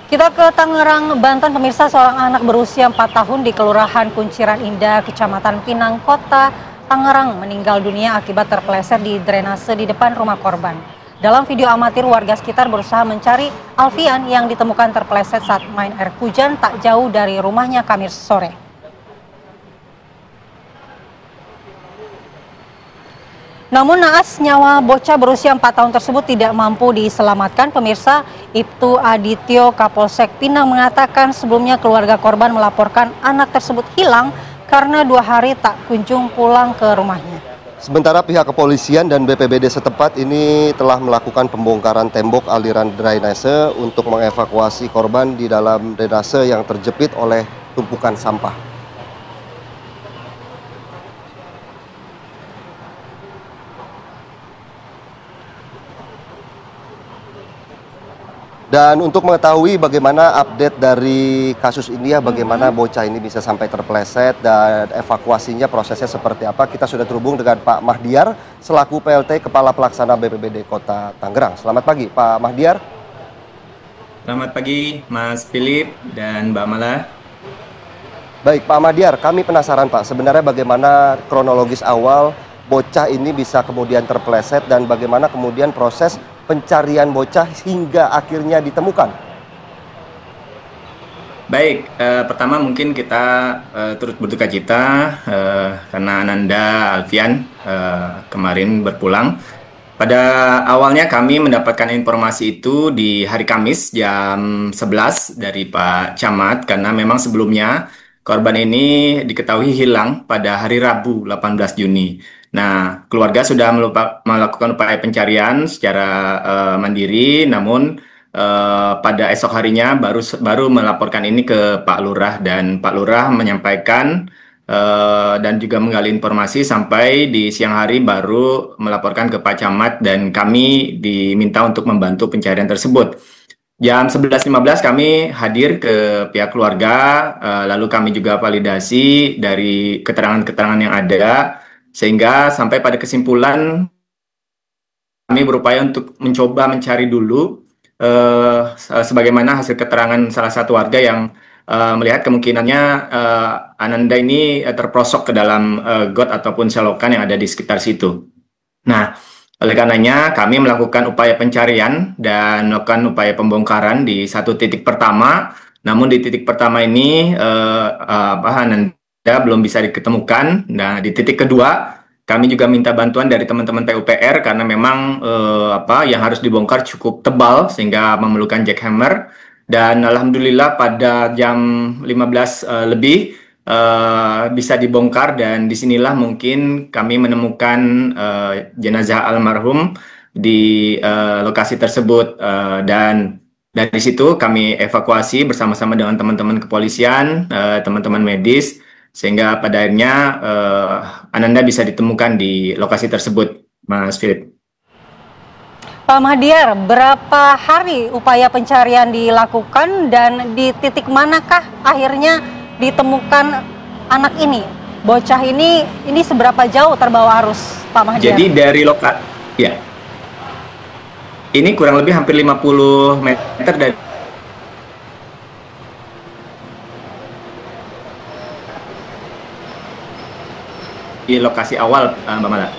Kita ke Tangerang, Banten, pemirsa. Seorang anak berusia 4 tahun di Kelurahan Kunciran Indah, Kecamatan Pinang, Kota Tangerang meninggal dunia akibat terpeleset di drainase di depan rumah korban. Dalam video amatir, warga sekitar berusaha mencari Alfian yang ditemukan terpeleset saat main air hujan tak jauh dari rumahnya Kamis sore. Namun naas nyawa bocah berusia 4 tahun tersebut tidak mampu diselamatkan. Pemirsa, Ibtu Adityo Kapolsek Pinang mengatakan sebelumnya keluarga korban melaporkan anak tersebut hilang karena 2 hari tak kunjung pulang ke rumahnya. Sementara pihak kepolisian dan BPBD setempat ini telah melakukan pembongkaran tembok aliran drainase untuk mengevakuasi korban di dalam drainase yang terjepit oleh tumpukan sampah. Dan untuk mengetahui bagaimana update dari kasus ini ya, bagaimana bocah ini bisa sampai terpeleset dan evakuasinya prosesnya seperti apa, kita sudah terhubung dengan Pak Mahdiar selaku PLT Kepala Pelaksana BPBD Kota Tangerang. Selamat pagi Pak Mahdiar. Selamat pagi Mas Philip dan Mbak Mala. Baik Pak Mahdiar, kami penasaran Pak, sebenarnya bagaimana kronologis awal bocah ini bisa kemudian terpeleset dan bagaimana kemudian proses pencarian bocah hingga akhirnya ditemukan. Baik, pertama mungkin kita turut berduka cita karena Ananda Alfian kemarin berpulang. Pada awalnya kami mendapatkan informasi itu di hari Kamis jam 11 dari Pak Camat karena memang sebelumnya korban ini diketahui hilang pada hari Rabu 18 Juni. Nah, keluarga sudah melakukan upaya pencarian secara mandiri, namun pada esok harinya baru melaporkan ini ke Pak Lurah dan Pak Lurah menyampaikan dan juga menggali informasi sampai di siang hari baru melaporkan ke Pak Camat dan kami diminta untuk membantu pencarian tersebut. Jam 11.15 kami hadir ke pihak keluarga, lalu kami juga validasi dari keterangan-keterangan yang ada. Sehingga sampai pada kesimpulan kami berupaya untuk mencoba mencari dulu sebagaimana hasil keterangan salah satu warga yang melihat kemungkinannya Ananda ini terperosok ke dalam got ataupun selokan yang ada di sekitar situ. Nah, oleh karenanya kami melakukan upaya pencarian dan melakukan upaya pembongkaran di satu titik pertama. Namun di titik pertama ini Ananda belum bisa diketemukan. Nah, di titik kedua kami juga minta bantuan dari teman-teman PUPR karena memang yang harus dibongkar cukup tebal sehingga memerlukan jackhammer. Dan alhamdulillah pada jam 15 lebih bisa dibongkar dan disinilah mungkin kami menemukan jenazah almarhum di lokasi tersebut dan dari situ kami evakuasi bersama-sama dengan teman-teman kepolisian, teman-teman medis, sehingga pada akhirnya Ananda bisa ditemukan di lokasi tersebut, Mas Philip. Pak Mahdiar, berapa hari upaya pencarian dilakukan dan di titik manakah akhirnya ditemukan anak ini? Bocah ini seberapa jauh terbawa arus, Pak Mahdiar? Jadi dari lokasi, ya, ini kurang lebih hampir 50 meter dari di lokasi awal, Mbak Mala.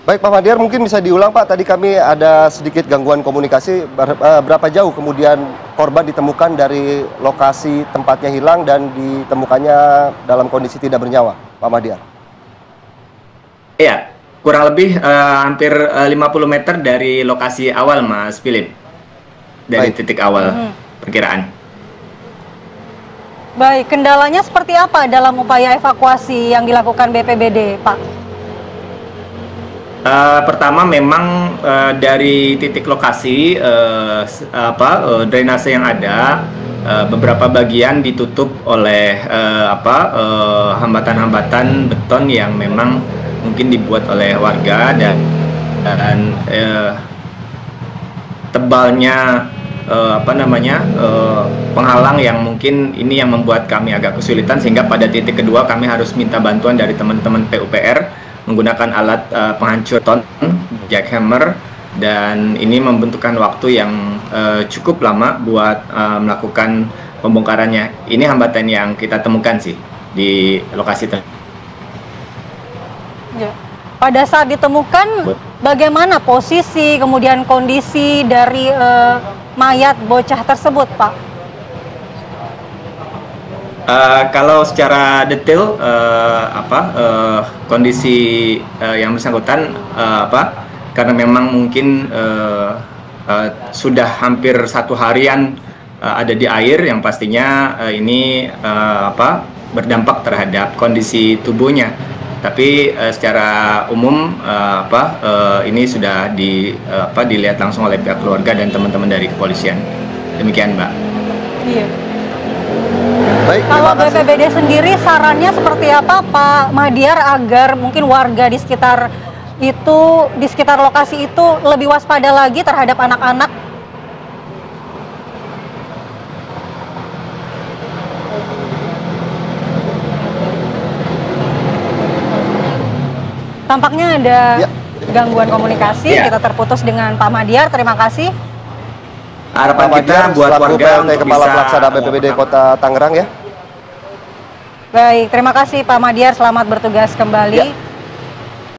Baik Pak Mahdiar, mungkin bisa diulang Pak, tadi kami ada sedikit gangguan komunikasi, berapa jauh kemudian korban ditemukan dari lokasi tempatnya hilang dan ditemukannya dalam kondisi tidak bernyawa, Pak Mahdiar? Iya, kurang lebih hampir 50 meter dari lokasi awal, Mas Philip. Dari titik awal perkiraan. Baik, kendalanya seperti apa dalam upaya evakuasi yang dilakukan BPBD, Pak? Pertama memang dari titik lokasi drainase yang ada beberapa bagian ditutup oleh hambatan-hambatan beton yang memang mungkin dibuat oleh warga dan tebalnya penghalang yang mungkin ini yang membuat kami agak kesulitan sehingga pada titik kedua kami harus minta bantuan dari teman-teman PUPR menggunakan alat penghancur beton, jackhammer, dan ini membutuhkan waktu yang cukup lama buat melakukan pembongkarannya. Ini hambatan yang kita temukan sih di lokasi Ya. Pada saat ditemukan, bagaimana posisi kemudian kondisi dari mayat bocah tersebut, Pak? Kalau secara detail kondisi yang bersangkutan karena memang mungkin sudah hampir 1 harian ada di air, yang pastinya ini berdampak terhadap kondisi tubuhnya. Tapi secara umum ini sudah dilihat langsung oleh pihak keluarga dan teman-teman dari kepolisian. Demikian, Mbak. Iya. Baik, Kalau terima kasih. BPBD sendiri sarannya seperti apa, Pak Mahdiar, agar mungkin warga di sekitar lokasi itu lebih waspada lagi terhadap anak-anak? Tampaknya ada Ya. gangguan komunikasi, Ya. kita terputus dengan Pak Mahdiar. Terima kasih. Harapan Pak kita Mahdiar buat selaku warga PLT untuk Kepala bisa Pelaksana BPBD Kota Tangerang ya. Baik, terima kasih Pak Mahdiar. Selamat bertugas kembali. Ya.